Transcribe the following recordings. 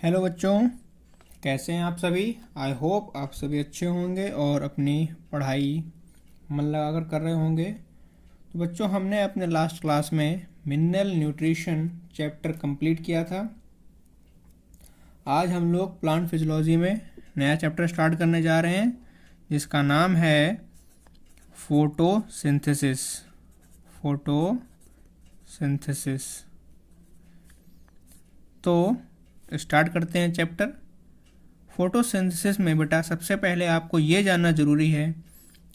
Hello बच्चों, कैसे हैं आप सभी। आई होप आप सभी अच्छे होंगे और अपनी पढ़ाई मन लगाकर कर रहे होंगे। तो बच्चों, हमने अपने लास्ट क्लास में मिनरल न्यूट्रिशन चैप्टर कंप्लीट किया था। आज हम लोग प्लांट फिजियोलॉजी में नया चैप्टर स्टार्ट करने जा रहे हैं, जिसका नाम है फोटोसिंथेसिस। फोटोसिंथेसिस। तो स्टार्ट करते हैं चैप्टर। फोटोसिंथेसिस में बेटा सबसे पहले आपको ये जानना ज़रूरी है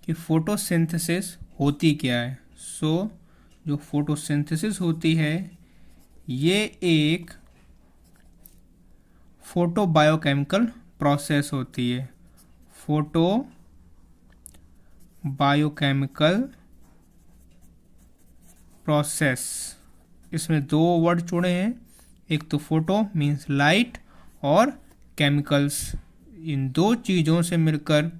कि फोटोसिंथेसिस होती क्या है। जो फोटोसिंथेसिस होती है ये एक फोटो बायोकेमिकल प्रोसेस होती है। Photo biochemical process. इसमें दो वर्ड जुड़े हैं, एक तो फोटो मीन्स लाइट और केमिकल्स। इन दो चीज़ों से मिलकर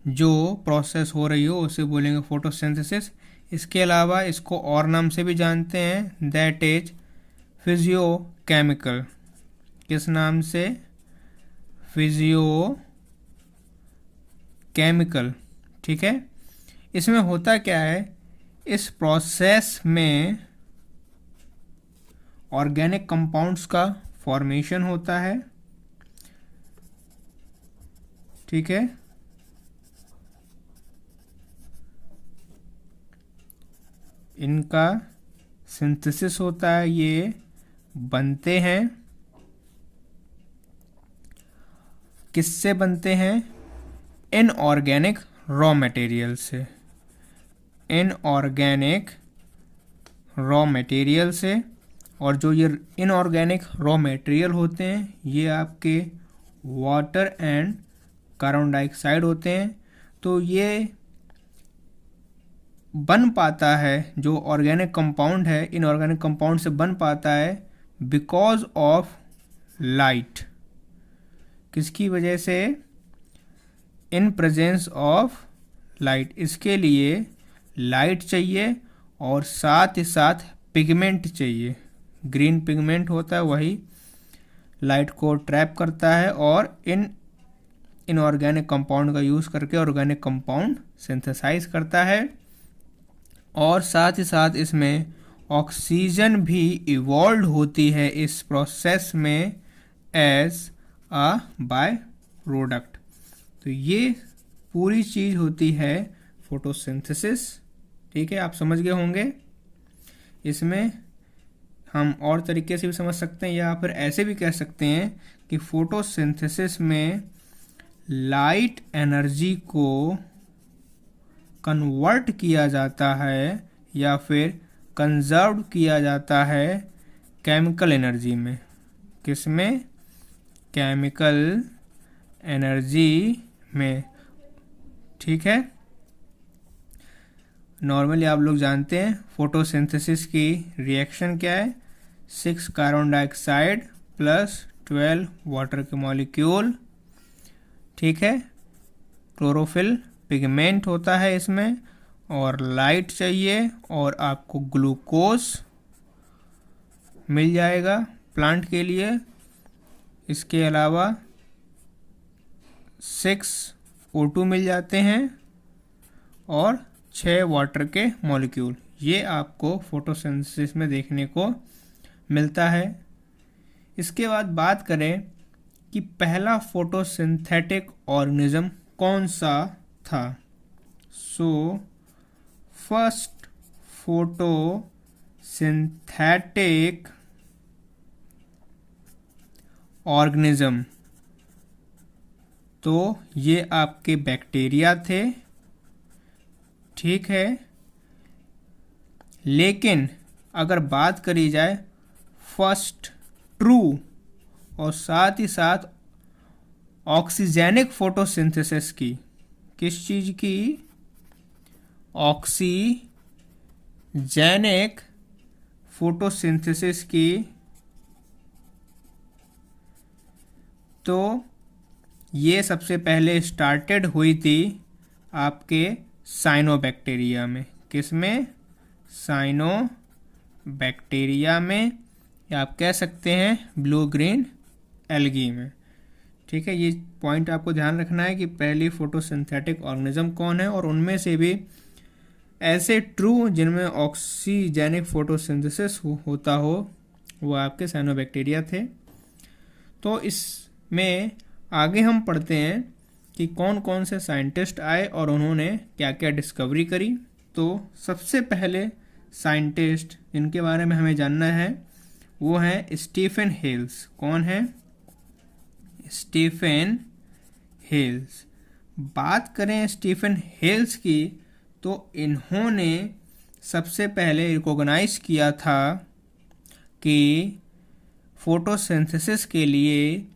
जो प्रोसेस हो रही हो उसे बोलेंगे फोटोसिंथेसिस। इसके अलावा इसको और नाम से भी जानते हैं, दैट इज फिजियोकेमिकल। किस नाम से? फिजियोकेमिकल। ठीक है। इसमें होता क्या है, इस प्रोसेस में ऑर्गेनिक कंपाउंड्स का फॉर्मेशन होता है। ठीक है। इनका सिंथेसिस होता है, ये बनते हैं। किससे बनते हैं? इनऑर्गेनिक रॉ मटेरियल से। इनऑर्गेनिक रॉ मटेरियल से। और जो ये इनऑर्गेनिक रॉ मटेरियल होते हैं ये आपके वाटर एंड कार्बन डाइऑक्साइड होते हैं। तो ये बन पाता है, जो ऑर्गेनिक कंपाउंड है इनऑर्गेनिक कंपाउंड से बन पाता है बिकॉज ऑफ लाइट। किसकी वजह से? In presence of light. इसके लिए लाइट चाहिए और साथ ही साथ पिगमेंट चाहिए। ग्रीन पिगमेंट होता है, वही लाइट को ट्रैप करता है और इनऑर्गेनिक कंपाउंड का यूज़ करके ऑर्गेनिक कंपाउंड सिंथेसाइज करता है। और साथ ही साथ इसमें ऑक्सीजन भी इवॉल्व होती है इस प्रोसेस में एज अ बाय प्रोडक्ट। तो ये पूरी चीज़ होती है फोटोसिंथेसिस। ठीक है, आप समझ गए होंगे। इसमें हम और तरीके से भी समझ सकते हैं या फिर ऐसे भी कह सकते हैं कि फोटोसिंथेसिस में लाइट एनर्जी को कन्वर्ट किया जाता है या फिर कंजर्व किया जाता है केमिकल एनर्जी में। किसमें? केमिकल एनर्जी में। ठीक है। नॉर्मली आप लोग जानते हैं फोटोसिंथेसिस की रिएक्शन क्या है, 6 कार्बन डाइऑक्साइड प्लस 12 वाटर के मॉलिक्यूल। ठीक है। क्लोरोफिल पिगमेंट होता है इसमें और लाइट चाहिए और आपको ग्लूकोज मिल जाएगा प्लांट के लिए। इसके अलावा 6 O2 मिल जाते हैं और 6 वाटर के मॉलिक्यूल। ये आपको फोटोसिंथेसिस में देखने को मिलता है। इसके बाद बात करें कि पहला फोटोसिंथेटिक ऑर्गेनिज्म कौन सा था। फर्स्ट फोटोसिंथेटिक ऑर्गेनिज्म तो ये आपके बैक्टीरिया थे। ठीक है। लेकिन अगर बात करी जाए फर्स्ट ट्रू और साथ ही साथ ऑक्सीजेनिक फोटोसिंथेसिस की, किस चीज़ की? ऑक्सीजेनिक फोटोसिंथेसिस की। तो ये सबसे पहले स्टार्टेड हुई थी आपके साइनोबैक्टीरिया में। किस में? साइनोबैक्टीरिया में या आप कह सकते हैं ब्लू ग्रीन एल्गी में। ठीक है, ये पॉइंट आपको ध्यान रखना है कि पहली फोटोसिंथेटिक ऑर्गेनिज्म कौन है, और उनमें से भी ऐसे ट्रू जिनमें ऑक्सीजेनिक फोटोसिंथेसिस होता हो वो आपके साइनोबैक्टीरिया थे। तो इसमें आगे हम पढ़ते हैं कि कौन कौन से साइंटिस्ट आए और उन्होंने क्या क्या डिस्कवरी करी। तो सबसे पहले साइंटिस्ट जिनके बारे में हमें जानना है वो है स्टीफन हेल्स। कौन है? Stephen Hales. बात करें स्टीफन हेल्स की तो इन्होंने सबसे पहले रिकॉग्नाइज किया था कि फोटोसिंथेसिस के लिए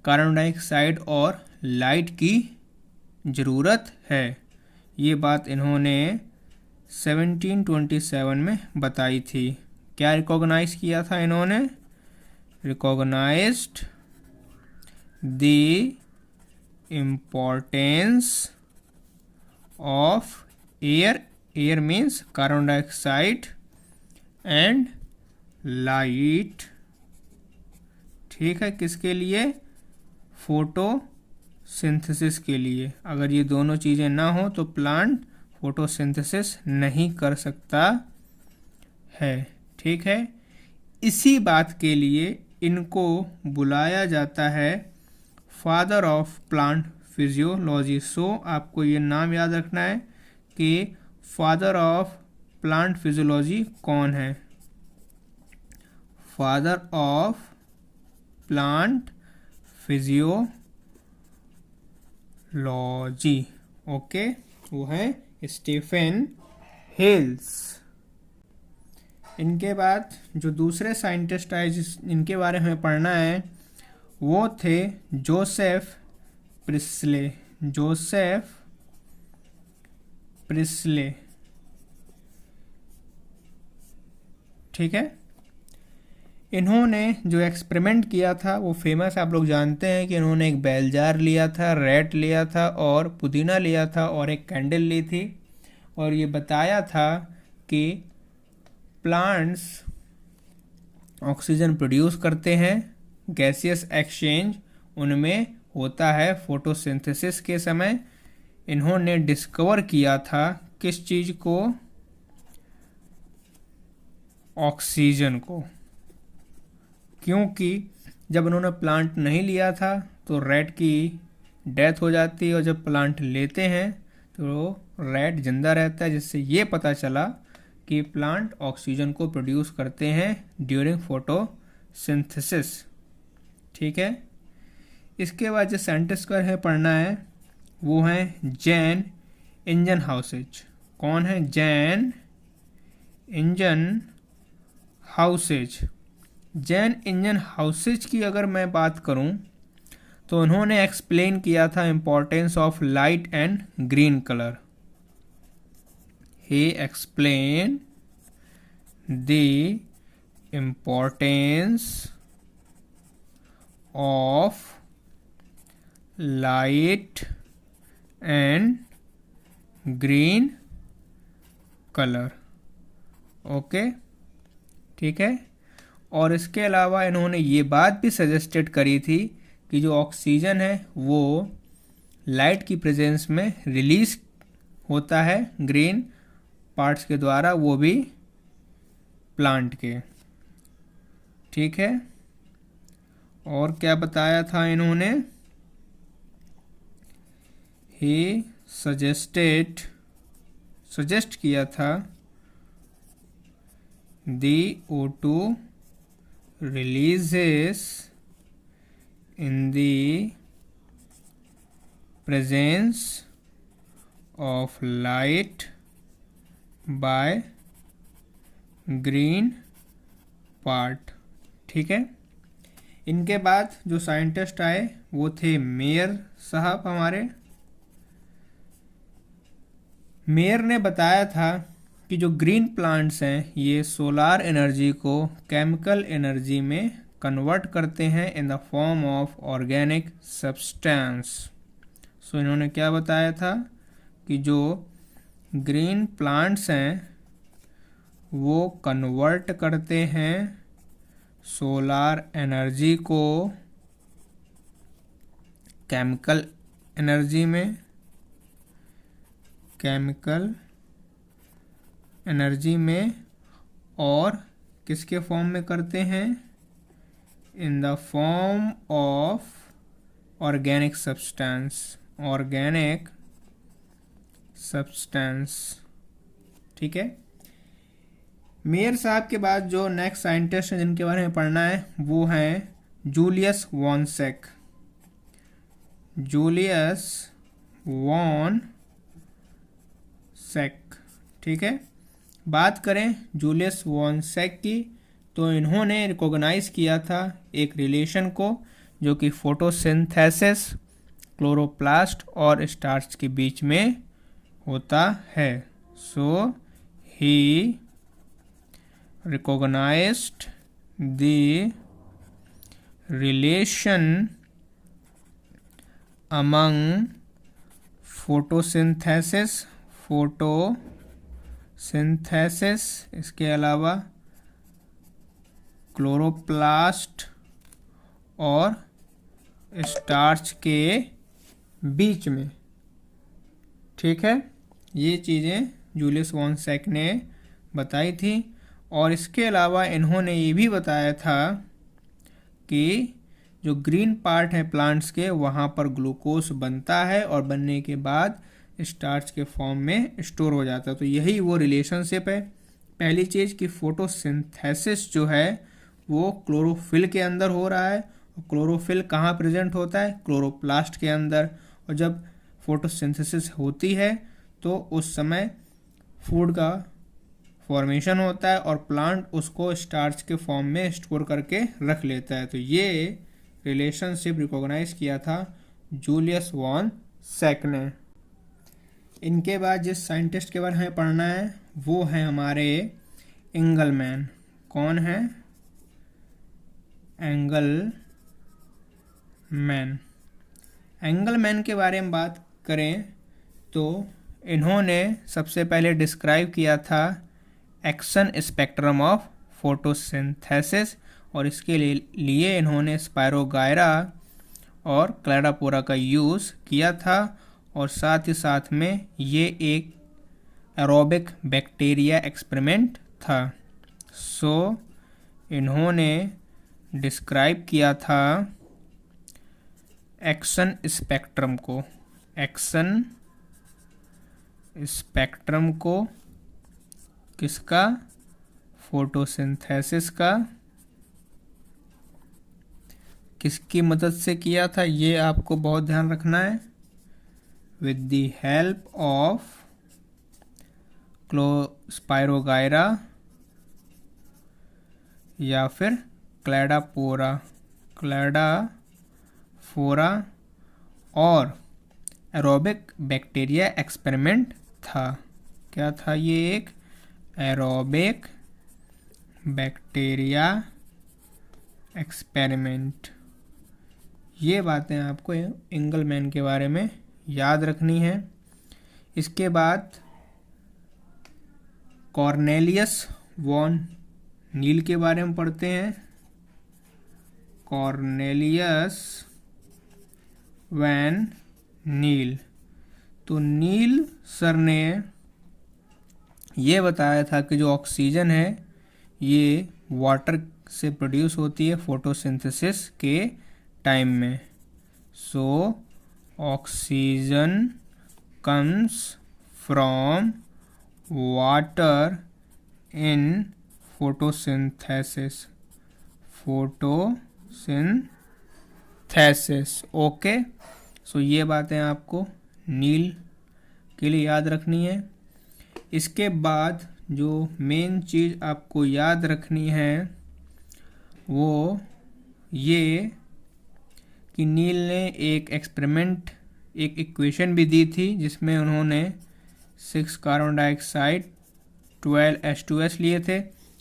कार्बन डाइऑक्साइड और लाइट की ज़रूरत है। ये बात इन्होंने 1727 में बताई थी। क्या रिकॉग्नाइज किया था इन्होंने? Recognised the importance of air means carbon dioxide and light. ठीक है, किसके लिए? फोटोसिंथेसिस के लिए। अगर ये दोनों चीज़ें ना हो तो प्लांट फोटोसिंथेसिस नहीं कर सकता है। ठीक है, इसी बात के लिए इनको बुलाया जाता है फादर ऑफ प्लांट फिजियोलॉजी। सो आपको ये नाम याद रखना है कि फादर ऑफ प्लांट फिजियोलॉजी कौन है? Father of plant physiology, okay, वो है स्टीफन हेल्स। इनके बाद जो दूसरे साइंटिस्ट आए इनके बारे में पढ़ना है वो थे जोसेफ प्रिस्ले। जोसेफ प्रिस्ले, ठीक है। इन्होंने जो एक्सपेरिमेंट किया था वो फेमस आप लोग जानते हैं कि इन्होंने एक बेल जार लिया था, रैट लिया था और पुदीना लिया था और एक कैंडल ली थी और ये बताया था कि प्लांट्स ऑक्सीजन प्रोड्यूस करते हैं, गैसियस एक्सचेंज उनमें होता है फोटोसिंथेसिस के समय। इन्होंने डिस्कवर किया था किस चीज़ को? ऑक्सीजन को। क्योंकि जब उन्होंने प्लांट नहीं लिया था तो रैट की डेथ हो जाती है और जब प्लांट लेते हैं तो रैट जिंदा रहता है, जिससे ये पता चला कि प्लांट ऑक्सीजन को प्रोड्यूस करते हैं ड्यूरिंग फोटोसिंथेसिस। ठीक है, इसके बाद जो साइंटिस्ट का है पढ़ना है वो है जैन इंजनहाउसेज। कौन है? जैन इंजनहाउसेज। जैन इंजनहाउसेज की अगर मैं बात करूं तो उन्होंने एक्सप्लेन किया था importance of light and green colour. He explain the importance of light and green colour. Okay, ठीक है। और इसके अलावा इन्होंने ये बात भी सजेस्टेड करी थी कि जो ऑक्सीजन है वो लाइट की प्रेजेंस में रिलीज होता है ग्रीन पार्ट्स के द्वारा, वो भी प्लांट के। ठीक है, और क्या बताया था इन्होंने? ही सजेस्ट किया था the O2 releases in the presence of light by green part। ठीक है, इनके बाद जो साइंटिस्ट आए वो थे मेयर साहब हमारे। मेयर ने बताया था कि जो ग्रीन प्लांट्स हैं ये सोलार एनर्जी को केमिकल एनर्जी में कन्वर्ट करते हैं in the form of organic substance. So इन्होंने क्या बताया था कि जो ग्रीन प्लांट्स हैं वो कन्वर्ट करते हैं सोलार एनर्जी को केमिकल एनर्जी में, केमिकल एनर्जी में और किसके फॉर्म में करते हैं, in the form of organic substance, organic substance. ठीक है। मेयर साहब के बाद जो नेक्स्ट साइंटिस्ट हैं जिनके बारे में पढ़ना है वो हैं जूलियस वॉन सेक, जूलियस वॉन सेक। ठीक है। बात करें जूलियस वॉन सेक की, तो इन्होंने रिकॉग्नाइज किया था एक रिलेशन को जो कि फोटोसिंथेसिस, क्लोरोप्लास्ट और स्टार्च के बीच में होता है। सो ही recognized the relation among photosynthesis, इसके अलावा क्लोरोप्लास्ट और स्टार्च के बीच में। ठीक है। ये चीज़ें जूलियस वॉन सेक ने बताई थी। और इसके अलावा इन्होंने ये भी बताया था कि जो ग्रीन पार्ट है प्लांट्स के, वहाँ पर ग्लूकोज बनता है और बनने के बाद स्टार्च के फॉर्म में स्टोर हो जाता है। तो यही वो रिलेशनशिप है। पहली चीज़ कि फोटोसिंथेसिस जो है वो क्लोरोफिल के अंदर हो रहा है, और क्लोरोफिल कहाँ प्रेजेंट होता है, क्लोरोप्लास्ट के अंदर। और जब फोटोसिंथेसिस होती है तो उस समय फूड का फॉर्मेशन होता है और प्लांट उसको स्टार्च के फॉर्म में स्टोर करके रख लेता है। तो ये रिलेशनशिप रिकॉग्नाइज किया था जूलियस वॉन सेक ने। इनके बाद जिस साइंटिस्ट के बारे में पढ़ना है वो है हमारे एंगलमैन। कौन है? एंगलमैन। एंगलमैन के बारे में बात करें तो इन्होंने सबसे पहले डिस्क्राइब किया था एक्शन स्पेक्ट्रम ऑफ फोटोसिंथेसिस, और इसके लिए इन्होंने स्पायरोगायरा और क्लैडापोरा का यूज़ किया था। और साथ ही साथ में ये एक एरोबिक बैक्टीरिया एक्सपेरिमेंट था। सो इन्होंने डिस्क्राइब किया था एक्शन स्पेक्ट्रम को, एक्शन स्पेक्ट्रम को किसका? फोटोसिंथेसिस का। किसकी मदद से किया था ये आपको बहुत ध्यान रखना है। With the help of spirogyra या फिर क्लैडापोरा और एरोबिक बैक्टीरिया एक्सपेरिमेंट था। क्या था ये? एक एरोबिक बैक्टीरिया एक्सपेरिमेंट। ये बातें आपको एंगलमैन के बारे में याद रखनी है। इसके बाद कॉर्नेलियस वॉन नील के बारे में पढ़ते हैं। कॉर्नेलियस वैन नील। तो नील सर ने ये बताया था कि जो ऑक्सीजन है ये वाटर से प्रोड्यूस होती है फोटोसिंथेसिस के टाइम में। So oxygen comes from water in photosynthesis. Okay. So ये बातें आपको नील के लिए याद रखनी है। इसके बाद जो मेन चीज़ आपको याद रखनी है वो ये कि नील ने एक एक्सपेरिमेंट, एक इक्वेशन भी दी थी जिसमें उन्होंने 6 कार्बन डाइऑक्साइड 12 H2S लिए थे।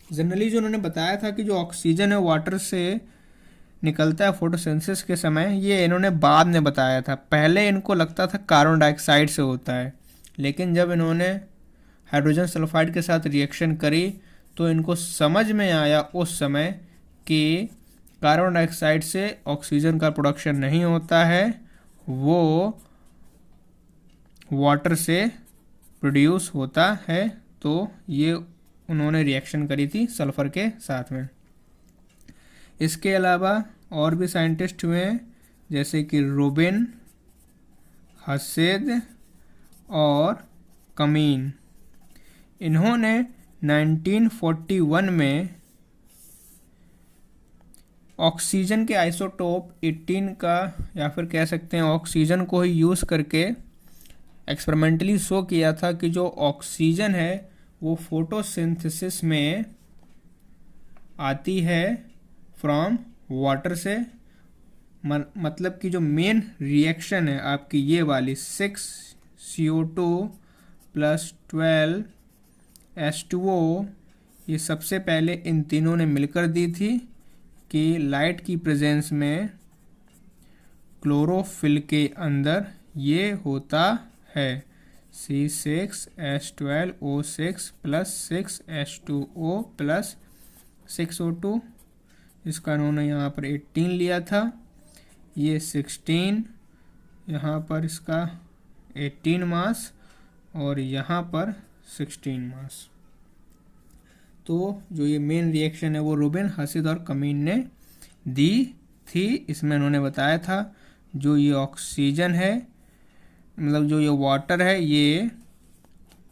जनरली जो उन्होंने बताया था कि जो ऑक्सीजन है वाटर से निकलता है फोटोसिंथेसिस के समय, ये इन्होंने बाद में बताया था। पहले इनको लगता था कार्बन डाइऑक्साइड से होता है, लेकिन जब इन्होंने हाइड्रोजन सल्फाइड के साथ रिएक्शन करी तो इनको समझ में आया उस समय कि कार्बन डाइऑक्साइड से ऑक्सीजन का प्रोडक्शन नहीं होता है, वो वाटर से प्रोड्यूस होता है। तो ये उन्होंने रिएक्शन करी थी सल्फर के साथ में। इसके अलावा और भी साइंटिस्ट हुए हैं, जैसे कि रूबिन, हसेद और कमीन। इन्होंने 1941 में ऑक्सीजन के आइसोटोप 18 का, या फिर कह सकते हैं ऑक्सीजन को ही यूज़ करके एक्सपेरिमेंटली शो किया था कि जो ऑक्सीजन है वो फोटोसिंथेसिस में आती है फ्रॉम वाटर से। मतलब कि जो मेन रिएक्शन है आपकी ये वाली 6CO2 + 12 H2O, ये सबसे पहले इन तीनों ने मिलकर दी थी कि लाइट की प्रेजेंस में क्लोरोफिल के अंदर ये होता है C6H12O6 + 6H2O + 6O2। इसका उन्होंने यहाँ पर 18 लिया था, ये 16, यहाँ पर इसका 18 मास और यहाँ पर 16 मास। तो जो ये मेन रिएक्शन है वो रूबिन, हसिद और कमीन ने दी थी। इसमें उन्होंने बताया था जो ये ऑक्सीजन है, मतलब जो ये वाटर है, ये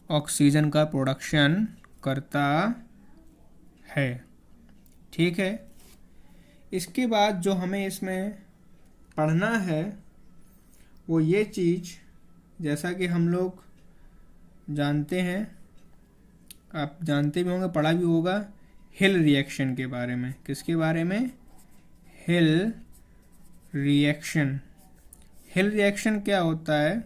ऑक्सीजन का प्रोडक्शन करता है। ठीक है। इसके बाद जो हमें इसमें पढ़ना है वो ये चीज़, जैसा कि हम लोग जानते हैं, आप जानते भी होंगे, पढ़ा भी होगा, हिल रिएक्शन के बारे में। किसके बारे में? हिल रिएक्शन। हिल रिएक्शन क्या होता है?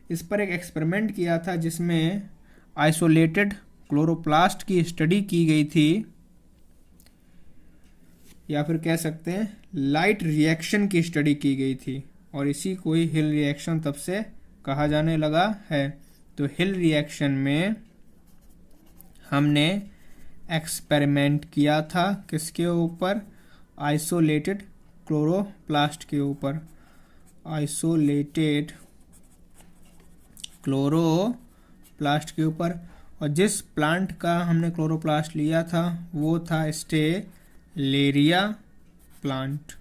इस पर एक एक्सपेरिमेंट किया था जिसमें आइसोलेटेड क्लोरोप्लास्ट की स्टडी की गई थी, या फिर कह सकते हैं लाइट रिएक्शन की स्टडी की गई थी, और इसी को ही हिल रिएक्शन तब से कहा जाने लगा है। तो हिल रिएक्शन में हमने एक्सपेरिमेंट किया था किसके ऊपर? आइसोलेटेड क्लोरोप्लास्ट के ऊपर। आइसोलेटेड क्लोरोप्लास्ट के ऊपर। और जिस प्लांट का हमने क्लोरोप्लास्ट लिया था वो था स्टेलेरिया प्लांट।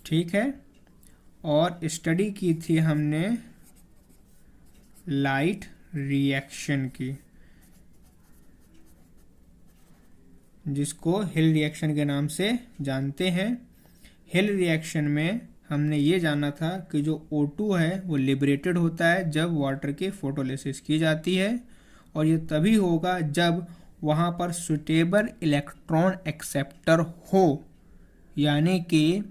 ठीक है। और स्टडी की थी हमने लाइट रिएक्शन की, जिसको हिल रिएक्शन के नाम से जानते हैं। हिल रिएक्शन में हमने ये जाना था कि जो O2 है वो लिबरेटेड होता है जब वाटर की फोटोलिसिस की जाती है, और ये तभी होगा जब वहाँ पर सुटेबल इलेक्ट्रॉन एक्सेप्टर हो, यानी कि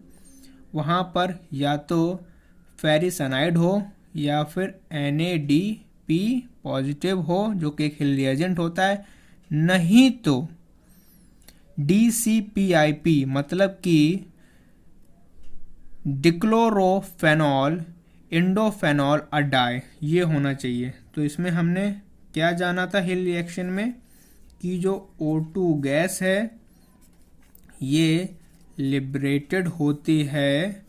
वहाँ पर या तो फेरिसाइनाइड हो या फिर NADP पॉजिटिव हो, जो कि एक हिल रिएजेंट होता है, नहीं तो DCPIP मतलब कि डिक्लोरोफेनॉल इंडोफेनॉल डाई, ये होना चाहिए। तो इसमें हमने क्या जाना था हिल रिएक्शन में कि जो O2 गैस है ये लिबरेटेड होती है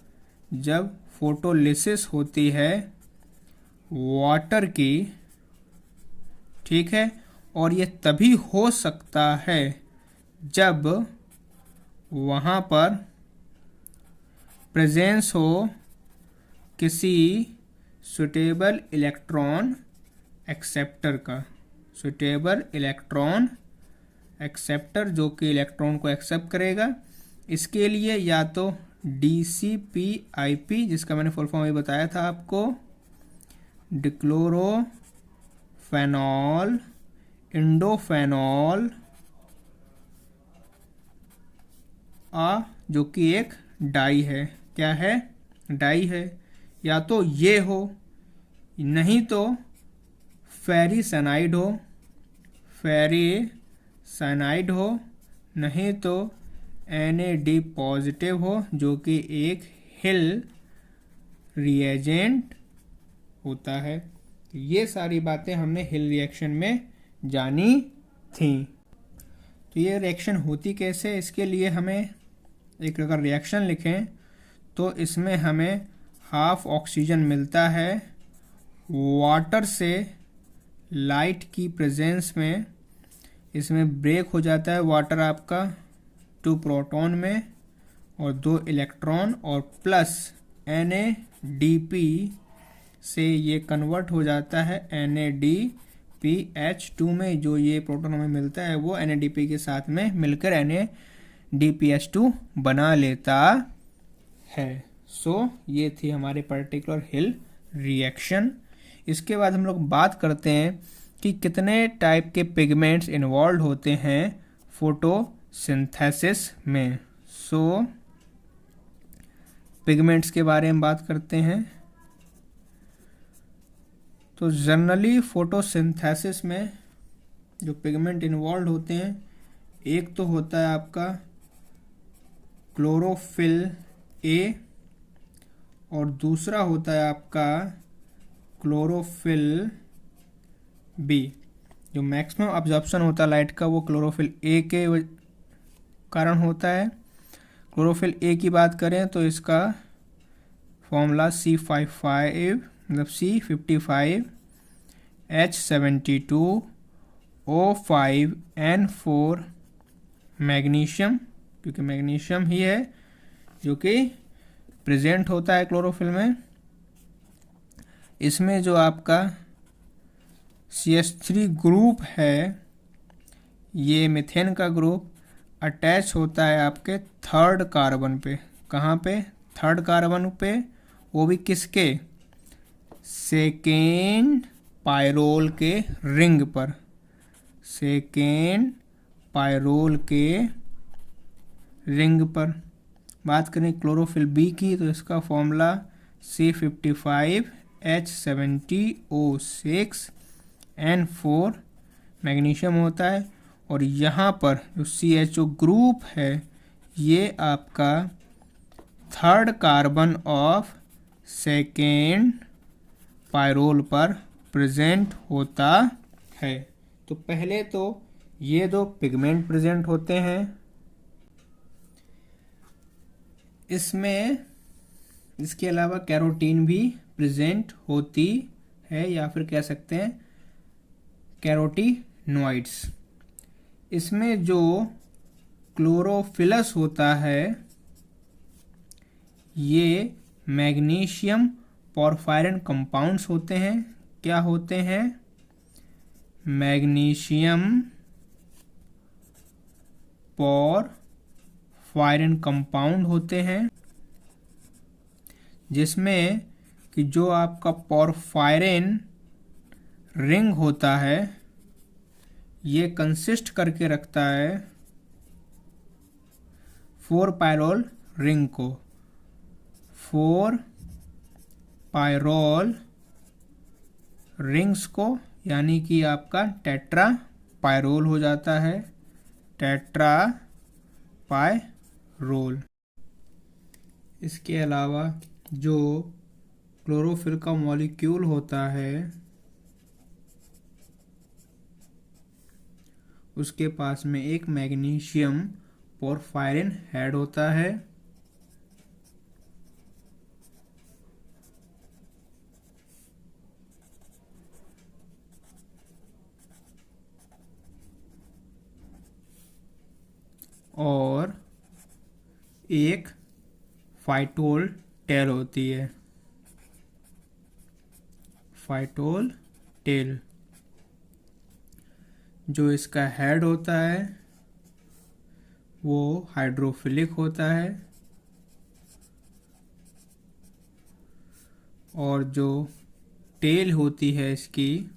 जब फोटोलिसिस होती है वाटर की। ठीक है। और ये तभी हो सकता है जब वहाँ पर प्रेजेंस हो किसी सुटेबल इलेक्ट्रॉन एक्सेप्टर का। सुटेबल इलेक्ट्रॉन एक्सेप्टर जो कि इलेक्ट्रॉन को एक्सेप्ट करेगा। इसके लिए या तो DCPIP, जिसका मैंने फुल फॉर्म अभी बताया था आपको, डिक्लोरोफेनॉल इंडोफेनॉल जो कि एक डाई है। क्या है? डाई है। या तो ये हो, नहीं तो फेरिसाइनाइड हो, फेरिसाइनाइड हो, नहीं तो NAD पॉजिटिव हो, जो कि एक हिल रिएजेंट होता है। ये सारी बातें हमने हिल रिएक्शन में जानी थी। तो ये रिएक्शन होती कैसे, इसके लिए हमें एक अगर रिएक्शन लिखें तो इसमें हमें हाफ ऑक्सीजन मिलता है वाटर से लाइट की प्रेजेंस में। इसमें ब्रेक हो जाता है वाटर आपका 2 प्रोटॉन में और 2 इलेक्ट्रॉन और प्लस NADP से ये कन्वर्ट हो जाता है NADPH2 में। जो ये प्रोटॉन हमें मिलता है वो NADP के साथ में मिलकर NADPH2 बना लेता है। सो ये थी हमारे पर्टिकुलर हिल रिएक्शन। इसके बाद हम लोग बात करते हैं कि कितने टाइप के पिगमेंट्स इन्वॉल्व होते हैं फोटोसिंथेसिस में। सो पिगमेंट्स के बारे में बात करते हैं। तो जनरली फोटोसिंथेसिस में जो पिगमेंट इन्वॉल्व होते हैं, एक तो होता है आपका क्लोरोफिल ए और दूसरा होता है आपका क्लोरोफिल बी। जो मैक्सिमम अब्जॉर्प्शन होता है लाइट का वो क्लोरोफिल ए के कारण होता है। क्लोरोफिल ए की बात करें तो इसका फॉर्मूला C55 मतलब C55 H72 O5 N4 magnesium, क्योंकि मैग्नीशियम ही है जो कि प्रेजेंट होता है क्लोरोफिल में। इसमें जो आपका CH3 ग्रुप है, ये मीथेन का ग्रुप अटैच होता है आपके 3rd कार्बन पे। कहाँ पे? 3rd कार्बन पे, वो भी किसके? 2nd पायरोल के रिंग पर। 2nd पायरोल के रिंग पर। बात करें क्लोरोफिल बी की तो इसका formula C55 H70O6 N4 magnesium होता है। और यहाँ पर जो CHO ग्रुप है ये आपका 3rd carbon of 2nd pyrrole पर प्रेजेंट होता है। तो पहले तो ये 2 पिगमेंट प्रेजेंट होते हैं। इसमें इसके अलावा कैरोटीन भी प्रेजेंट होती है, या फिर कह सकते हैं कैरोटीनॉइड्स। इसमें जो क्लोरोफिलस होता है ये मैग्नीशियम पोरफायरिन कंपाउंड्स होते हैं। क्या होते हैं? मैग्नीशियम पोरफायरिन कंपाउंड होते हैं, जिसमें कि जो आपका पोरफायरिन रिंग होता है ये कंसिस्ट करके रखता है 4 पायरोल रिंग को। 4 पायरोल रिंग्स को, यानी कि आपका टेट्रा पायरोल हो जाता है। Tetra pyrrole. इसके अलावा जो क्लोरोफिल का मॉलिक्यूल होता है उसके पास में एक मैग्नीशियम पोरफायरिन हेड होता है। और एक फाइटोल टेल होती है। Phytol tail. जो इसका हेड होता है वो हाइड्रोफिलिक होता है, और जो टेल होती है इसकी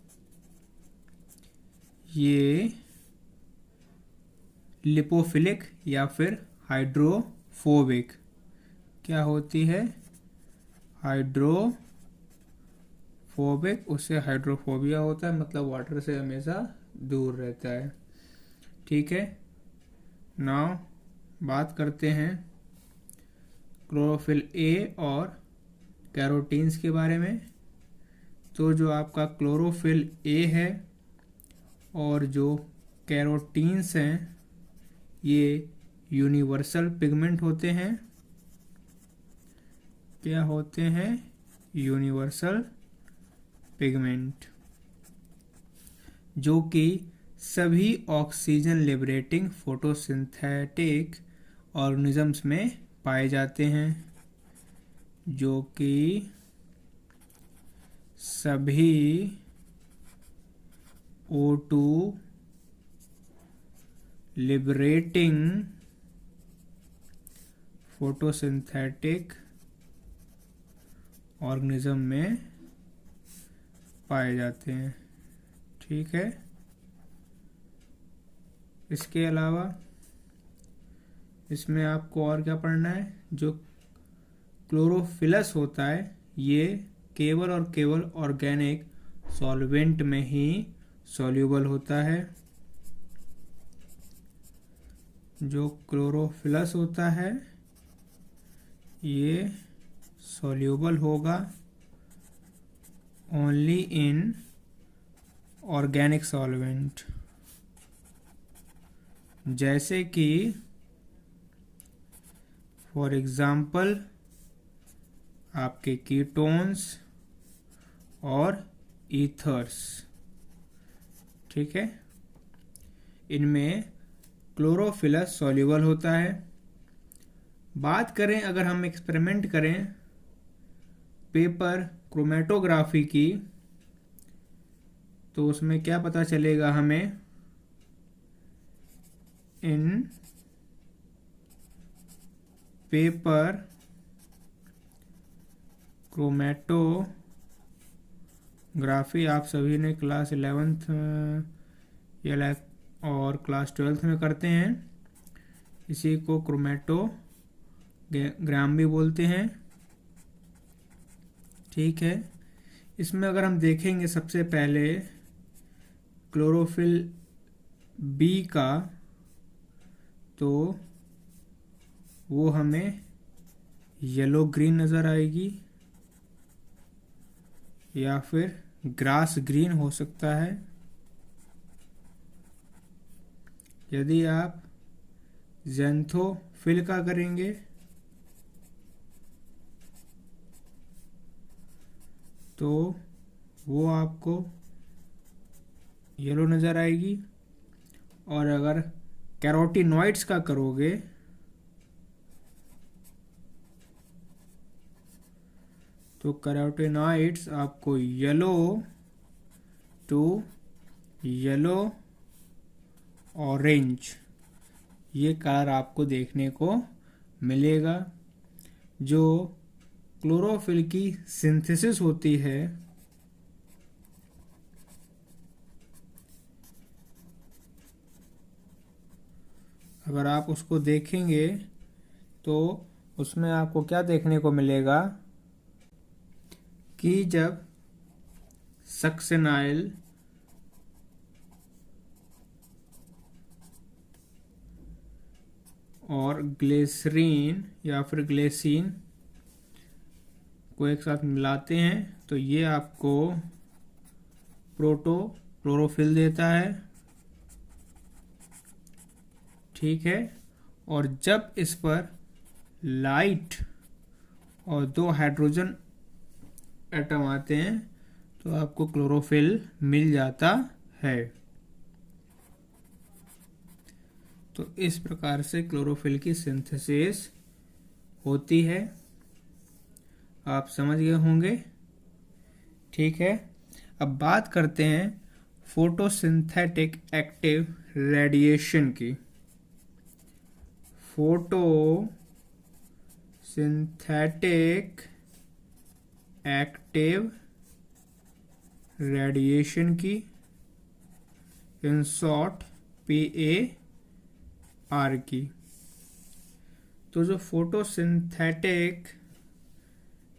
ये लिपोफिलिक या फिर हाइड्रोफोबिक। क्या होती है? हाइड्रोफोबिक। उससे हाइड्रोफोबिया होता है, मतलब वाटर से हमेशा दूर रहता है। ठीक है। नाउ बात करते हैं क्लोरोफिल ए और कैरोटीन्स के बारे में। तो जो आपका क्लोरोफिल ए है और जो कैरोटीन्स हैं ये यूनिवर्सल पिगमेंट होते हैं। क्या होते हैं? यूनिवर्सल पिगमेंट, जो कि सभी ऑक्सीजन लिबरेटिंग फोटोसिंथेटिक ऑर्गेनिजम्स में पाए जाते हैं। जो कि सभी O2 लिबरेटिंग फोटोसिंथेटिक ऑर्गेनिज्म में पाए जाते हैं। ठीक है। इसके अलावा इसमें आपको और क्या पढ़ना है? जो क्लोरोफिलस होता है ये केवल और केवल ऑर्गेनिक सॉल्वेंट में ही सॉल्यूबल होता है। जो क्लोरोफिलस होता है ये सॉल्यूबल होगा ओनली इन ऑर्गेनिक सॉल्वेंट, जैसे कि फॉर एग्जाम्पल आपके कीटोन्स और ईथर्स। ठीक है, इनमें क्लोरोफिलस सॉल्यूबल होता है। बात करें अगर हम एक्सपेरिमेंट करें पेपर क्रोमेटोग्राफी की, तो उसमें क्या पता चलेगा हमें? इन पेपर क्रोमेटोग्राफी आप सभी ने क्लास 11th या और क्लास 12th में करते हैं। इसी को क्रोमेटोग्राम भी बोलते हैं। ठीक है, इसमें अगर हम देखेंगे सबसे पहले क्लोरोफिल बी का, तो वो हमें येलो ग्रीन नज़र आएगी या फिर ग्रास ग्रीन हो सकता है। यदि आप ज़ैंथोफिल का करेंगे तो वो आपको येलो नज़र आएगी, और अगर कैरोटीनॉइड्स का करोगे तो कैरोटीनॉइड्स आपको येलो टू येलो ऑरेंज ये कलर आपको देखने को मिलेगा। जो क्लोरोफिल की सिंथेसिस होती है अगर आप उसको देखेंगे तो उसमें आपको क्या देखने को मिलेगा कि जब सक्सेनाइल और ग्लिसरीन या फिर ग्लिसिन को एक साथ मिलाते हैं तो ये आपको क्लोरोफिल देता है। ठीक है, और जब इस पर लाइट और 2 हाइड्रोजन एटम आते हैं तो आपको क्लोरोफिल मिल जाता है। तो इस प्रकार से क्लोरोफिल की सिंथेसिस होती है। आप समझ गए होंगे। ठीक है, अब बात करते हैं फोटोसिंथेटिक एक्टिव रेडिएशन की। फोटोसिंथेटिक एक्टिव रेडिएशन की, इन शॉर्ट PAR की। तो जो फोटोसिंथेटिक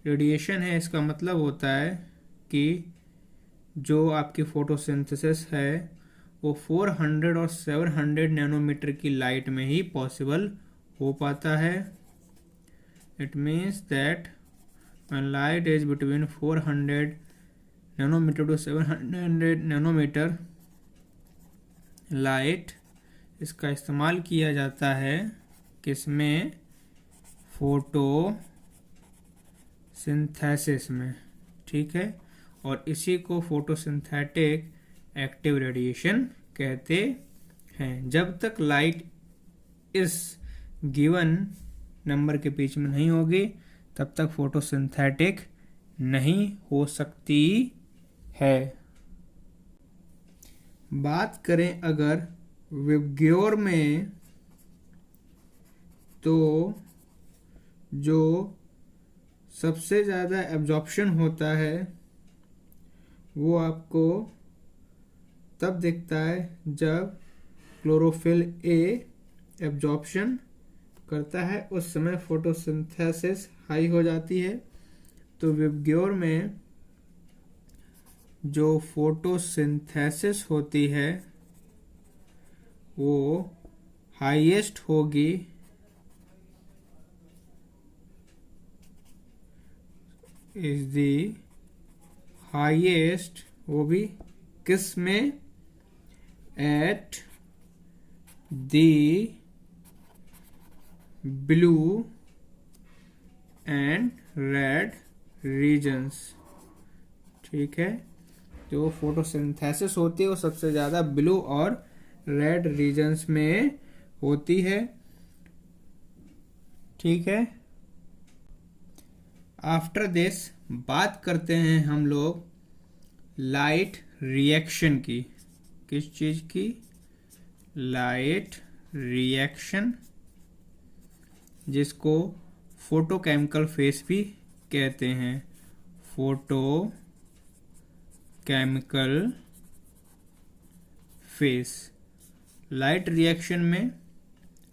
रेडिएशन है इसका मतलब होता है कि जो आपकी फोटोसिंथेसिस है वो 400 और 700 नैनोमीटर की लाइट में ही पॉसिबल हो पाता है। It means that when light is between 400 nanometer to 700 nanometer, light इसका इस्तेमाल किया जाता है किसमें? फोटोसिंथेसिस में। ठीक है, और इसी को फोटोसिंथेटिक एक्टिव रेडिएशन कहते हैं। जब तक लाइट इस गिवन नंबर के बीच में नहीं होगी तब तक फोटोसिंथेटिक नहीं हो सकती है। बात करें अगर विबग्योर में, तो जो सबसे ज़्यादा एब्जॉर्प्शन होता है वो आपको तब दिखता है जब क्लोरोफिल ए एब्जॉर्प्शन करता है, उस समय फोटोसिंथेसिस हाई हो जाती है। तो विबग्योर में जो फोटोसिंथेसिस होती है वो हाईएस्ट होगी इज द हाईएस्ट, वो भी किस में? At the blue and red regions. ठीक है, जो फोटोसिंथेसिस होती है वो सबसे ज़्यादा ब्लू और रेड रीजन्स में होती है। ठीक है, आफ्टर दिस बात करते हैं हम लोग लाइट रिएक्शन की। किस चीज़ की? लाइट रिएक्शन, जिसको फोटोकेमिकल फेस भी कहते हैं। Photochemical face. लाइट रिएक्शन में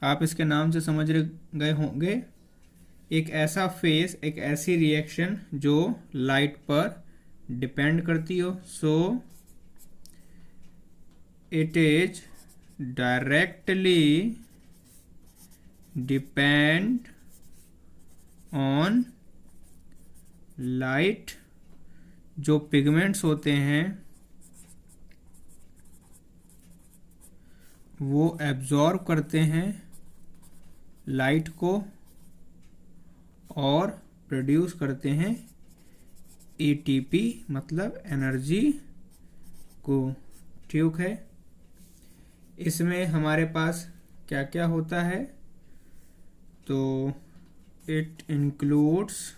आप इसके नाम से समझ गए होंगे, एक ऐसा फेस, एक ऐसी रिएक्शन जो लाइट पर डिपेंड करती हो। So it is directly depend on light. जो पिगमेंट्स होते हैं वो एब्जॉर्ब करते हैं लाइट को और प्रोड्यूस करते हैं एटीपी, मतलब एनर्जी को। ठीक है, इसमें हमारे पास क्या क्या होता है? तो इट इंक्लूड्स,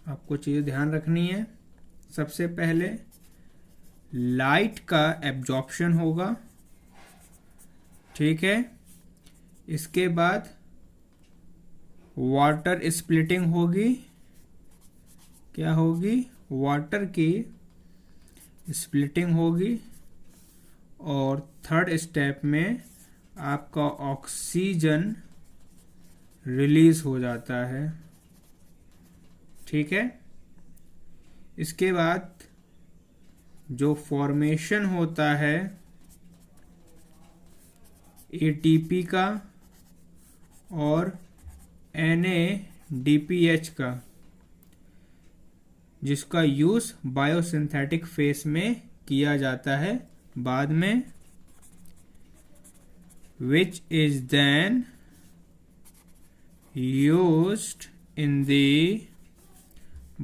आपको चीज़ें ध्यान रखनी है। सबसे पहले लाइट का एब्जॉर्प्शन होगा। ठीक है, इसके बाद वाटर स्प्लिटिंग होगी। क्या होगी? वाटर की स्प्लिटिंग होगी। और थर्ड स्टेप में आपका ऑक्सीजन रिलीज हो जाता है। ठीक है, इसके बाद जो फॉर्मेशन होता है एटीपी का और NADPH का, जिसका यूज बायोसिंथेटिक फेस में किया जाता है बाद में, which is then used in the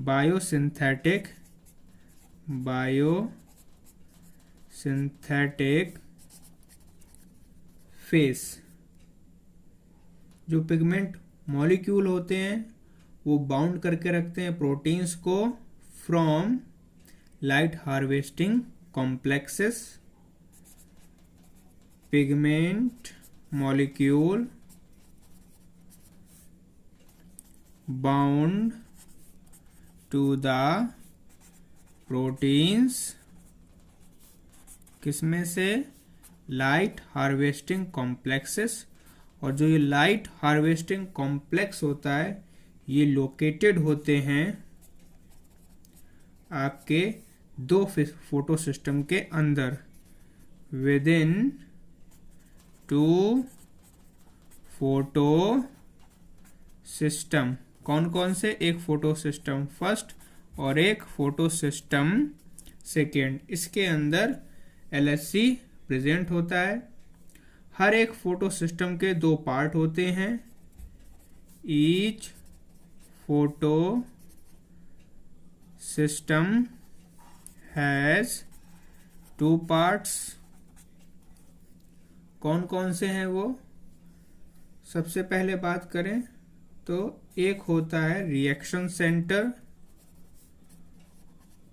biosynthetic phase. जो पिगमेंट मॉलिक्यूल होते हैं वो बाउंड करके रखते हैं प्रोटीन्स को from light harvesting complexes. Pigment molecule bound to the proteins, किसमें से? Light harvesting complexes. और जो ये लाइट हार्वेस्टिंग कॉम्प्लेक्स होता है ये लोकेटेड होते हैं आपके दो फोटो सिस्टम के अंदर, within two photo system. कौन कौन से? एक फोटो सिस्टम फर्स्ट और एक फोटो सिस्टम सेकेंड। इसके अंदर LHC प्रेजेंट होता है हर एक फोटो सिस्टम के दो पार्ट होते हैं। Each photo system has two parts. कौन कौन से हैं वो? सबसे पहले बात करें तो एक होता है रिएक्शन सेंटर।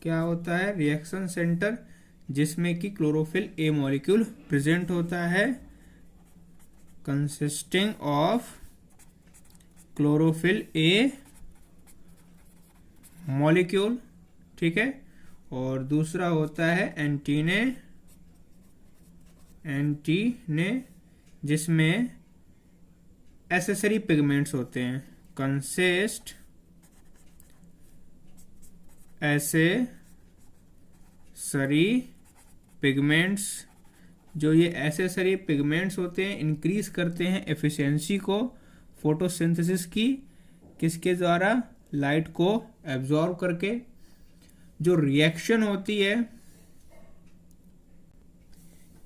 क्या होता है? रिएक्शन सेंटर, जिसमें कि क्लोरोफिल ए मॉलिक्यूल प्रेजेंट होता है, consisting of chlorophyll A molecule. ठीक है। और दूसरा होता है एंटीने, जिसमें एसेसरी पिगमेंट्स होते हैं, कंसिस्ट एसेसरी पिगमेंट्स। जो ये एसेसरी पिगमेंट्स होते हैं इंक्रीज करते हैं एफिशिएंसी को फोटोसिंथेसिस की। किसके द्वारा? लाइट को एब्जॉर्ब करके। जो रिएक्शन होती है,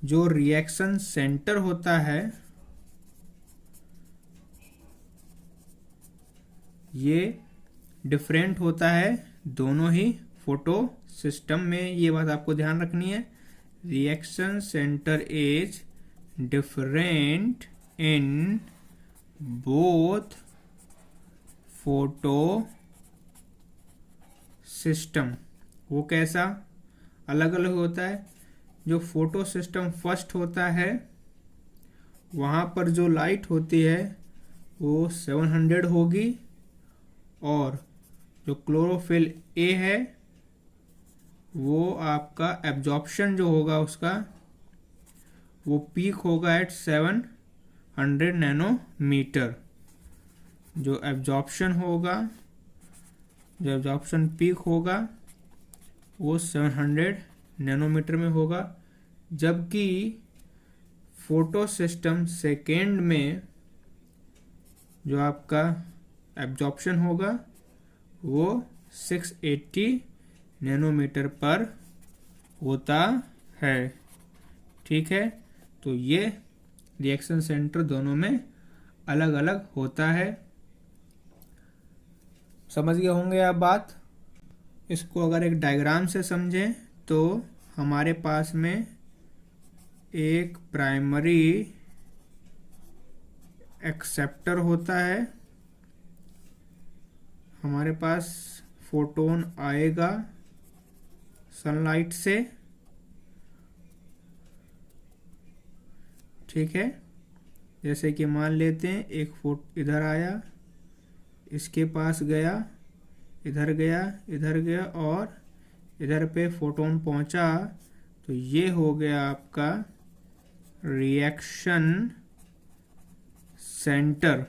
जो रिएक्शन सेंटर होता है, ये डिफरेंट होता है दोनों ही फोटो सिस्टम में। ये बात आपको ध्यान रखनी है। Reaction centre is different in both photo system. वो कैसा? अलग अलग होता है। जो फोटो सिस्टम फर्स्ट होता है, वहाँ पर जो लाइट होती है वो 700 होगी, और जो क्लोरोफिल ए है वो आपका एब्जॉर्प्शन जो होगा उसका, वो पीक होगा एट 700 नैनोमीटर। जो एब्जॉर्प्शन होगा, जो एब्जॉर्प्शन पीक होगा वो 700 नैनोमीटर में होगा। जबकि फोटो सिस्टम सेकेंड में जो आपका एब्जॉर्प्शन होगा वो 680 नैनोमीटर पर होता है। ठीक है। तो ये रिएक्शन सेंटर दोनों में अलग अलग होता है। समझ गए होंगे आप बात। इसको अगर एक डायग्राम से समझें तो हमारे पास में एक प्राइमरी एक्सेप्टर होता है। हमारे पास फोटोन आएगा सनलाइट से। ठीक है। जैसे कि मान लेते हैं एक फोटो इधर आया, इसके पास गया, इधर गया, इधर गया, और इधर पे फोटोन पहुंचा। तो ये हो गया आपका रिएक्शन सेंटर।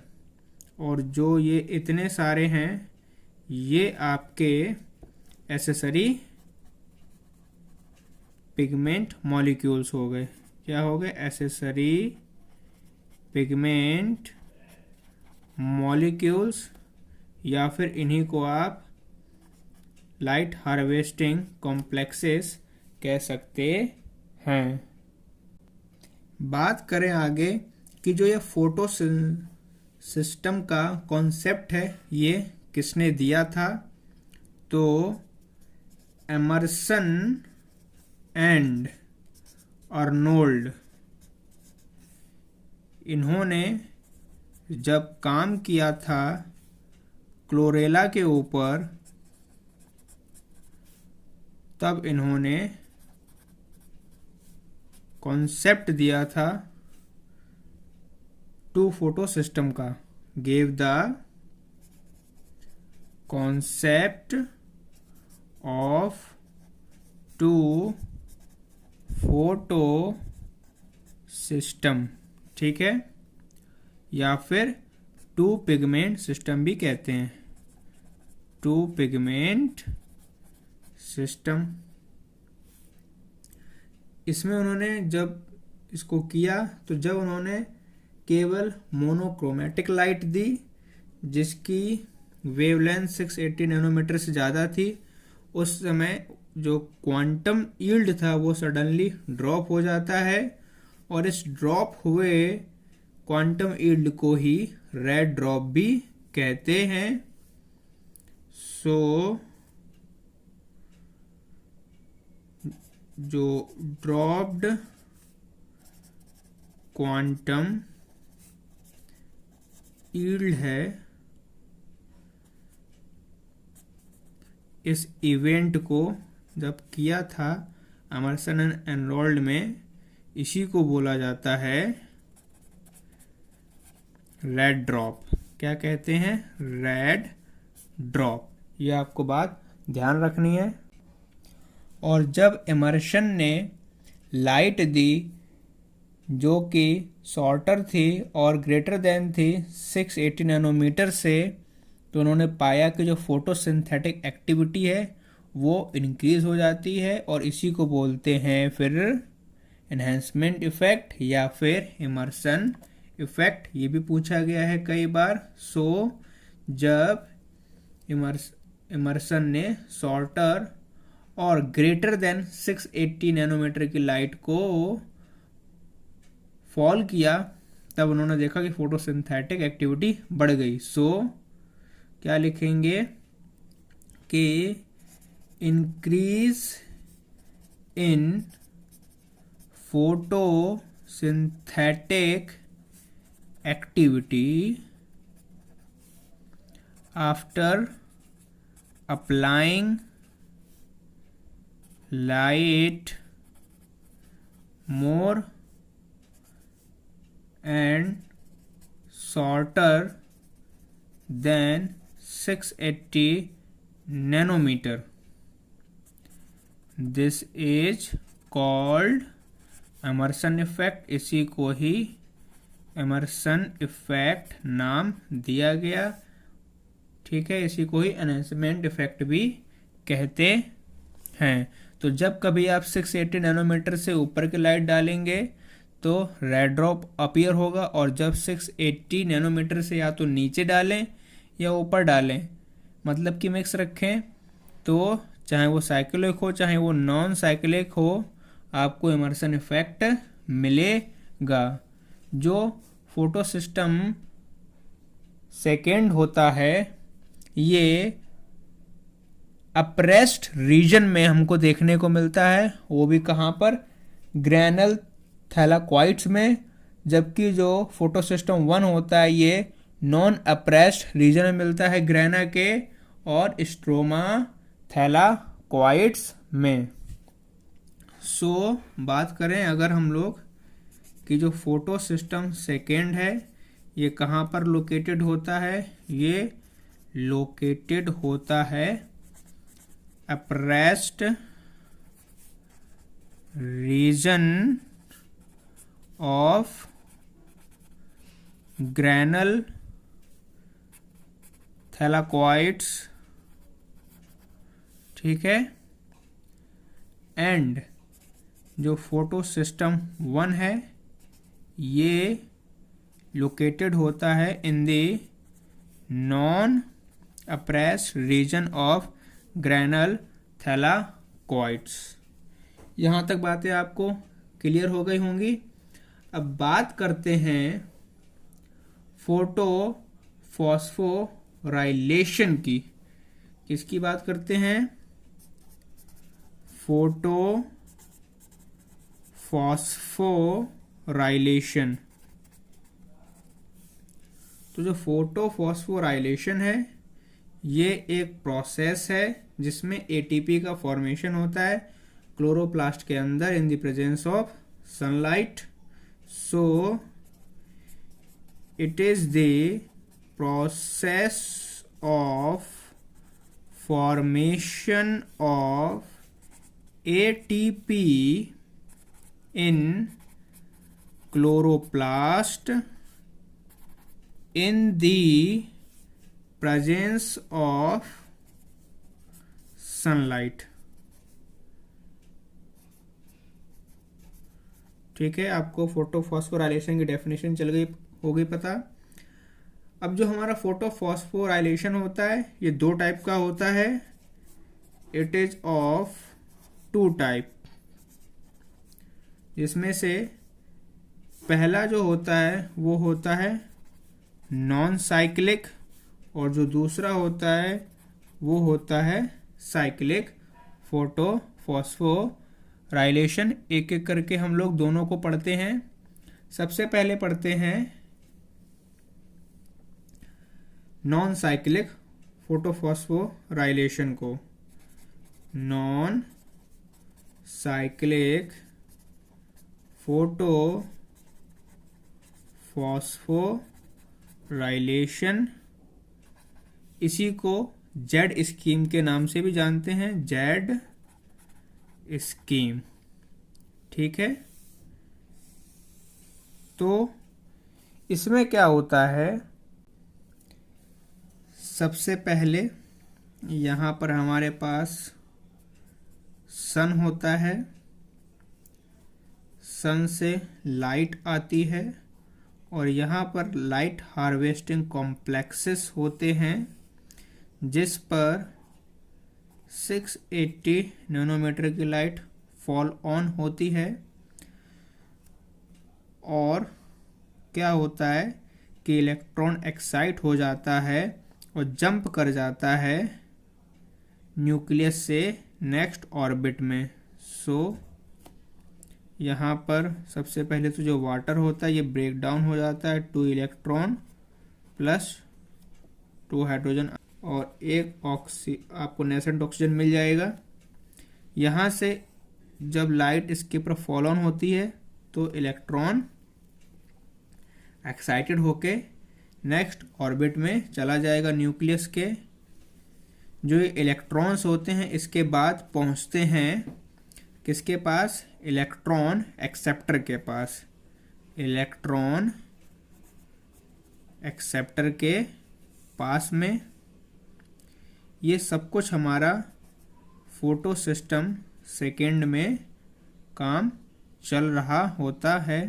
और जो ये इतने सारे हैं, ये आपके एसेसरी पिगमेंट मॉलिक्यूल्स हो गए। क्या हो गए? एसेसरी पिगमेंट मॉलिक्यूल्स, या फिर इन्हीं को आप लाइट हार्वेस्टिंग कॉम्प्लेक्सेस कह सकते हैं। बात करें आगे कि जो ये फोटो सिस्टम का कॉन्सेप्ट है ये किसने दिया था? तो एमर्सन एंड अर्नोल्ड, इन्होंने जब काम किया था क्लोरेला के ऊपर, तब इन्होंने कॉन्सेप्ट दिया था टू फोटो सिस्टम का। Gave the concept of two photo system. ठीक है। या फिर टू पिगमेंट सिस्टम भी कहते हैं। Two pigment system. इसमें उन्होंने जब इसको किया तो जब उन्होंने केवल मोनोक्रोमेटिक लाइट दी जिसकी वेवलेंथ 680 नैनोमीटर से ज़्यादा थी, उस समय जो क्वांटम यील्ड था वो सडनली ड्रॉप हो जाता है और इस ड्रॉप हुए क्वांटम यील्ड को ही रेड ड्रॉप भी कहते हैं। सो जो ड्रॉप्ड क्वांटम यील्ड है, इस इवेंट को जब किया था एमर्सन एंड एनरोल्ड में, इसी को बोला जाता है रेड ड्रॉप। क्या कहते हैं? Red drop. ये आपको बात ध्यान रखनी है। और जब एमर्सन ने लाइट दी जो कि शॉर्टर थी और ग्रेटर देन थी 680 नैनोमीटर से, तो उन्होंने पाया कि जो फोटोसिंथेटिक एक्टिविटी है वो इंक्रीज हो जाती है, और इसी को बोलते हैं फिर एनहेंसमेंट इफेक्ट या फिर इमर्सन इफेक्ट। ये भी पूछा गया है कई बार। सो जब इमर्सन ने शॉर्टर और ग्रेटर देन 680 नैनोमीटर की लाइट को फॉल किया, तब उन्होंने देखा कि फोटोसिंथेटिक एक्टिविटी बढ़ गई। सो क्या लिखेंगे कि increase in photosynthetic activity after applying light more and shorter than 680 nanometer. This is called Emerson effect. इसी को ही एमर्सन इफेक्ट नाम दिया गया। ठीक है, इसी को ही एनहेंसमेंट इफेक्ट भी कहते हैं। तो जब कभी आप 680 नैनोमीटर से ऊपर की लाइट डालेंगे तो रेड ड्रॉप अपीयर होगा, और जब 680 नैनोमीटर से या तो नीचे डालें या ऊपर डालें, मतलब कि मिक्स रखें, तो चाहे वो साइक्लिक हो चाहे वो नॉन साइक्लिक हो, आपको इमर्सन इफेक्ट मिलेगा। जो फोटो सिस्टम सेकेंड होता है, ये अप्रेस्ड रीजन में हमको देखने को मिलता है। वो भी कहाँ पर? ग्रैनल थैलाक्वाइट्स में। जबकि जो फोटो सिस्टम 1 होता है ये नॉन अप्रेस्ड रीजन में मिलता है, ग्रैना के और स्ट्रोमा थैलाक्वाइट्स में। सो बात करें अगर हम लोग कि जो फोटो सिस्टम सेकेंड है ये कहाँ पर लोकेटेड होता है? ये लोकेटेड होता है अप्रेस्ड रीजन ऑफ ग्रैनल थैलाक्वाइट्स। ठीक है, एंड जो फोटो सिस्टम 1 है ये लोकेटेड होता है in the non appressed region of granal thylakoids. यहाँ तक बातें आपको क्लियर हो गई होंगी। अब बात करते हैं फोटो फॉस्फोराइलेशन की। किसकी बात करते हैं? Photo phosphorylation. तो जो फोटो फॉस्फोराइलेशन है ये एक प्रोसेस है जिसमें एटीपी का फॉर्मेशन होता है क्लोरोप्लास्ट के अंदर in the presence of sunlight. So it is the process of formation of ATP in chloroplast in the presence of sunlight। ठीक है, आपको फोटोफॉस्फोराइलेशन की डेफिनेशन चल गई होगी पता। अब जो हमारा फोटोफॉस्फोराइलेशन होता है ये 2 टाइप का होता है। इट इज ऑफ 2 टाइप, जिसमें से पहला जो होता है वो होता है नॉन साइक्लिक, और जो दूसरा होता है वो होता है साइक्लिक फोटो फॉस्फोराइलेशन। एक एक करके हम लोग दोनों को पढ़ते हैं। सबसे पहले पढ़ते हैं नॉन साइक्लिक फोटोफॉस्फोराइलेशन को। नॉन साइक्लिक फोटो फॉस्फोराइलेशन, इसी को जेड स्कीम के नाम से भी जानते हैं, जेड स्कीम। ठीक है, तो इसमें क्या होता है, सबसे पहले यहाँ पर हमारे पास सन होता है, सन से लाइट आती है, और यहाँ पर लाइट हार्वेस्टिंग कॉम्प्लेक्सेस होते हैं जिस पर 680 नैनोमीटर की लाइट फॉल ऑन होती है। और क्या होता है कि इलेक्ट्रॉन एक्साइट हो जाता है और जंप कर जाता है न्यूक्लियस से नेक्स्ट ऑर्बिट में। सो यहाँ पर सबसे पहले तो जो वाटर होता है ये ब्रेक डाउन हो जाता है, 2 इलेक्ट्रॉन प्लस 2 हाइड्रोजन और एक आपको नेसेंट ऑक्सीजन मिल जाएगा। यहाँ से जब लाइट इसके ऊपर फॉल ऑन होती है तो इलेक्ट्रॉन एक्साइटेड होके नेक्स्ट ऑर्बिट में चला जाएगा न्यूक्लियस के। जो ये इलेक्ट्रॉन्स होते हैं इसके बाद पहुंचते हैं किसके पास, इलेक्ट्रॉन एक्सेप्टर के पास। इलेक्ट्रॉन एक्सेप्टर के पास में ये सब कुछ हमारा फोटो सिस्टम सेकेंड में काम चल रहा होता है।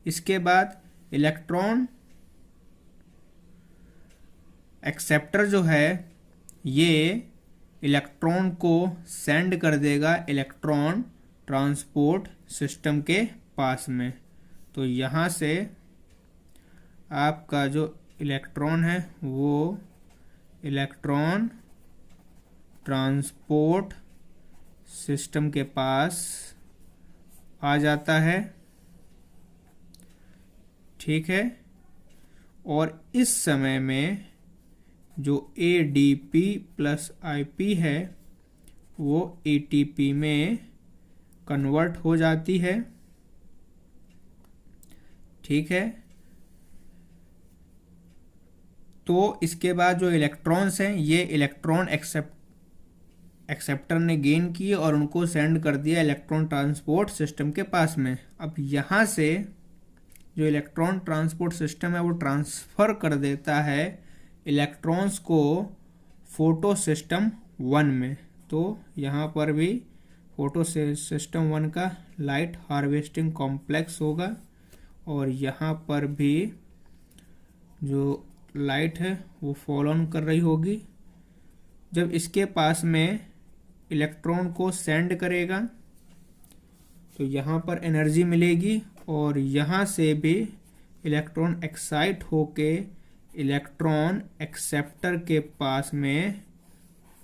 इसके बाद इलेक्ट्रॉन एक्सेप्टर जो है ये इलेक्ट्रॉन को सेंड कर देगा इलेक्ट्रॉन ट्रांसपोर्ट सिस्टम के पास में। तो यहाँ से आपका जो इलेक्ट्रॉन है वो इलेक्ट्रॉन ट्रांसपोर्ट सिस्टम के पास आ जाता है। ठीक है, और इस समय में जो ADP प्लस IP है वो ATP में कन्वर्ट हो जाती है। ठीक है, तो इसके बाद जो इलेक्ट्रॉन्स हैं ये इलेक्ट्रॉन एक्सेप्टर ने गेन किए और उनको सेंड कर दिया इलेक्ट्रॉन ट्रांसपोर्ट सिस्टम के पास में। अब यहाँ से जो इलेक्ट्रॉन ट्रांसपोर्ट सिस्टम है वो ट्रांसफ़र कर देता है इलेक्ट्रॉन्स को फोटो सिस्टम 1 में। तो यहाँ पर भी फोटो सिस्टम 1 का लाइट हार्वेस्टिंग कॉम्प्लेक्स होगा, और यहाँ पर भी जो लाइट है वो फॉल ऑन कर रही होगी। जब इसके पास में इलेक्ट्रॉन को सेंड करेगा तो यहाँ पर एनर्जी मिलेगी, और यहाँ से भी इलेक्ट्रॉन एक्साइट होके इलेक्ट्रॉन एक्सेप्टर के पास में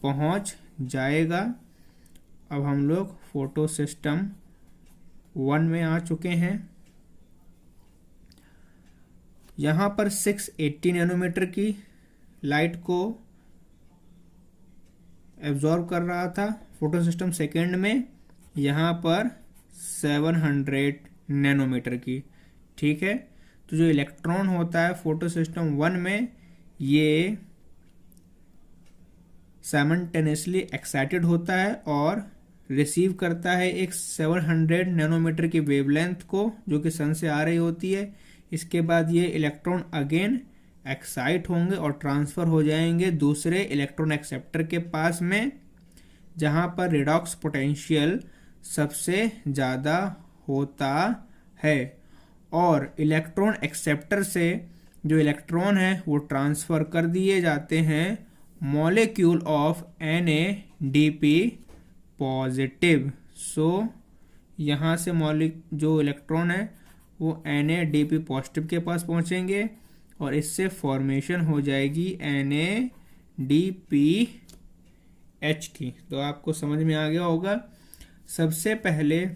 पहुँच जाएगा। अब हम लोग फोटो सिस्टम 1 में आ चुके हैं। यहाँ पर 680 नैनोमीटर की लाइट को एब्जॉर्ब कर रहा था फोटो सिस्टम सेकेंड में, यहाँ पर 700 नैनोमीटर की। ठीक है, तो जो इलेक्ट्रॉन होता है फोटो सिस्टम 1 में ये साइमल्टेनियसली एक्साइटेड होता है और रिसीव करता है एक 700 नैनोमीटर की वेवलेंथ को जो कि सन से आ रही होती है। इसके बाद ये इलेक्ट्रॉन अगेन एक्साइट होंगे और ट्रांसफ़र हो जाएंगे दूसरे इलेक्ट्रॉन एक्सेप्टर के पास में, जहाँ पर रिडॉक्स पोटेंशियल सबसे ज़्यादा होता है। और इलेक्ट्रॉन एक्सेप्टर से जो इलेक्ट्रॉन है वो ट्रांसफ़र कर दिए जाते हैं मॉलिक्यूल ऑफ NADP पॉजिटिव। सो यहाँ से जो इलेक्ट्रॉन है वो NADP पॉजिटिव के पास पहुंचेंगे और इससे फॉर्मेशन हो जाएगी NADPH की। तो आपको समझ में आ गया होगा। सबसे पहले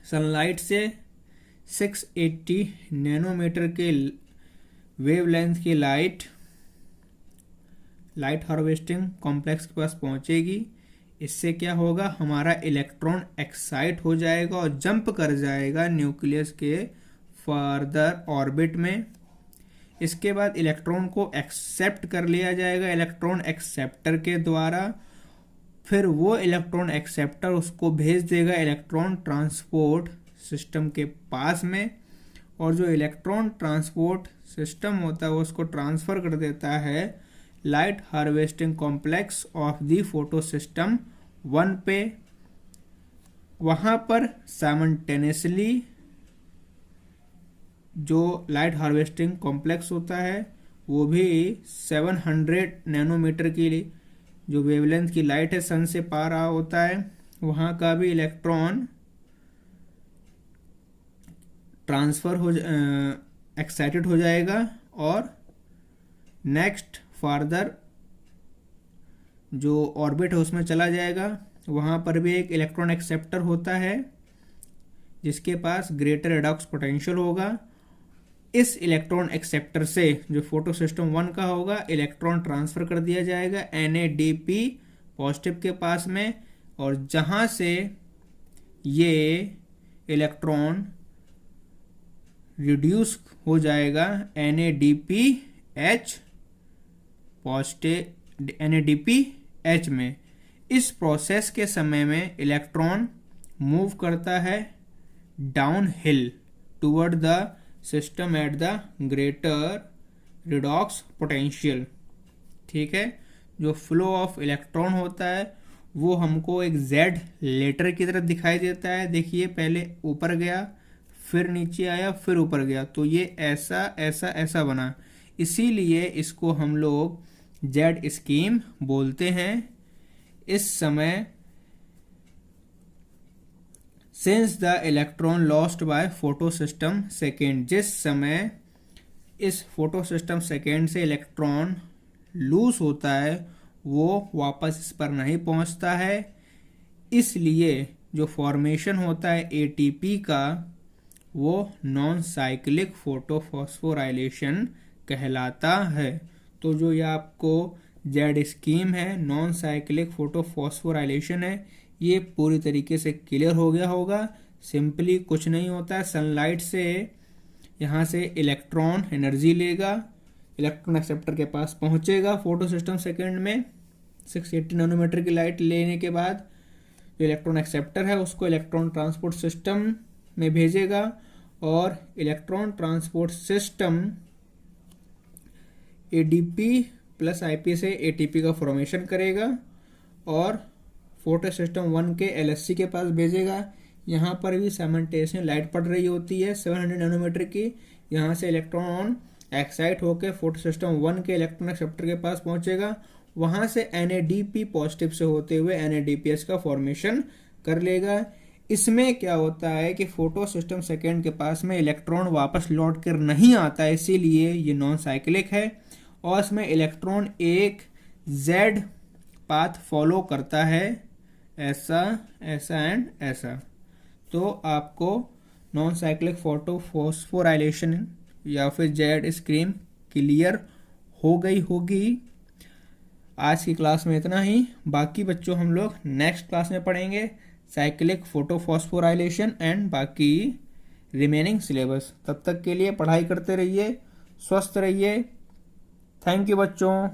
सनलाइट से 680 नैनोमीटर के वेवलेंथ की लाइट हार्वेस्टिंग कॉम्प्लेक्स के पास पहुंचेगी। इससे क्या होगा, हमारा इलेक्ट्रॉन एक्साइट हो जाएगा और जंप कर जाएगा न्यूक्लियस के फर्दर ऑर्बिट में। इसके बाद इलेक्ट्रॉन को एक्सेप्ट कर लिया जाएगा इलेक्ट्रॉन एक्सेप्टर के द्वारा। फिर वो इलेक्ट्रॉन एक्सेप्टर उसको भेज देगा इलेक्ट्रॉन ट्रांसपोर्ट सिस्टम के पास में, और जो इलेक्ट्रॉन ट्रांसपोर्ट सिस्टम होता है वो उसको ट्रांसफ़र कर देता है light harvesting complex of the photo system 1 पे। वहाँ पर साइमल्टेनियसली जो लाइट हार्वेस्टिंग कॉम्प्लेक्स होता है वो भी 700 नैनोमीटर की जो वेवलेंथ की लाइट है सन से पार रहा होता है, वहाँ का भी इलेक्ट्रॉन ट्रांसफ़र हो एक्साइटेड हो जाएगा और नेक्स्ट फर्दर जो ऑर्बिट है उसमें चला जाएगा। वहाँ पर भी एक इलेक्ट्रॉन एक्सेप्टर होता है जिसके पास ग्रेटर रेडॉक्स पोटेंशियल होगा। इस इलेक्ट्रॉन एक्सेप्टर से जो फोटो सिस्टम 1 का होगा इलेक्ट्रॉन ट्रांसफ़र कर दिया जाएगा NADP पॉजिटिव के पास में, और जहाँ से ये इलेक्ट्रॉन रिड्यूस हो जाएगा NADPH पॉजिटिव NADPH में। इस प्रोसेस के समय में इलेक्ट्रॉन मूव करता है down hill toward the system at the greater redox potential. ठीक है, जो फ्लो ऑफ इलेक्ट्रॉन होता है वो हमको एक Z लेटर की तरह दिखाई देता है। देखिए, पहले ऊपर गया, फिर नीचे आया, फिर ऊपर गया, तो ये ऐसा ऐसा ऐसा बना। इसीलिए इसको हम लोग Z स्कीम बोलते हैं। इस समय since the electron lost by photo system second, जिस समय इस फोटो सिस्टम सेकेंड से इलेक्ट्रॉन लूज होता है वो वापस इस पर नहीं पहुंचता है। इसलिए जो फॉर्मेशन होता है ATP का वो नॉन साइक्लिक फोटोफॉस्फोराइलेशन कहलाता है। तो जो ये आपको Z स्कीम है, नॉन साइक्लिक फोटोफॉस्फोराइलेशन है, ये पूरी तरीके से क्लियर हो गया होगा। सिंपली कुछ नहीं होता है, सनलाइट से यहाँ से इलेक्ट्रॉन एनर्जी लेगा, इलेक्ट्रॉन एक्सेप्टर के पास पहुँचेगा फोटो सिस्टम सेकेंड में। 680 नैनोमीटर की लाइट लेने के बाद जो इलेक्ट्रॉन एक्सेप्टर है उसको इलेक्ट्रॉन ट्रांसपोर्ट सिस्टम में भेजेगा और electron transport system ADP plus IP से ATP का फॉर्मेशन करेगा और फोटो सिस्टम 1 के LHC के पास भेजेगा। यहाँ पर भी साइमल्टेनियसली लाइट पड़ रही होती है 700 नैनोमीटर की। यहाँ से इलेक्ट्रॉन एक्साइट होकर फोटो सिस्टम 1 के इलेक्ट्रॉन एक्सेप्टर के पास पहुँचेगा। वहाँ से NADP पॉजिटिव से होते हुए NADPH का फॉर्मेशन कर लेगा। इसमें क्या होता है कि फोटो सिस्टम सेकेंड के पास में इलेक्ट्रॉन वापस लौट कर नहीं आता है, इसीलिए ये नॉन साइक्लिक है और इसमें इलेक्ट्रॉन एक Z पाथ फॉलो करता है, ऐसा ऐसा एंड ऐसा। तो आपको नॉन साइक्लिक फोटोफॉस्फोराइलेशन या फिर Z स्कीम क्लियर हो गई होगी। आज की क्लास में इतना ही, बाकी बच्चों हम लोग नेक्स्ट क्लास में पढ़ेंगे साइक्लिक फोटोफॉस्फोराइलेशन एंड बाकी रिमेनिंग सिलेबस। तब तक के लिए पढ़ाई करते रहिए, स्वस्थ रहिए। थैंक यू बच्चों।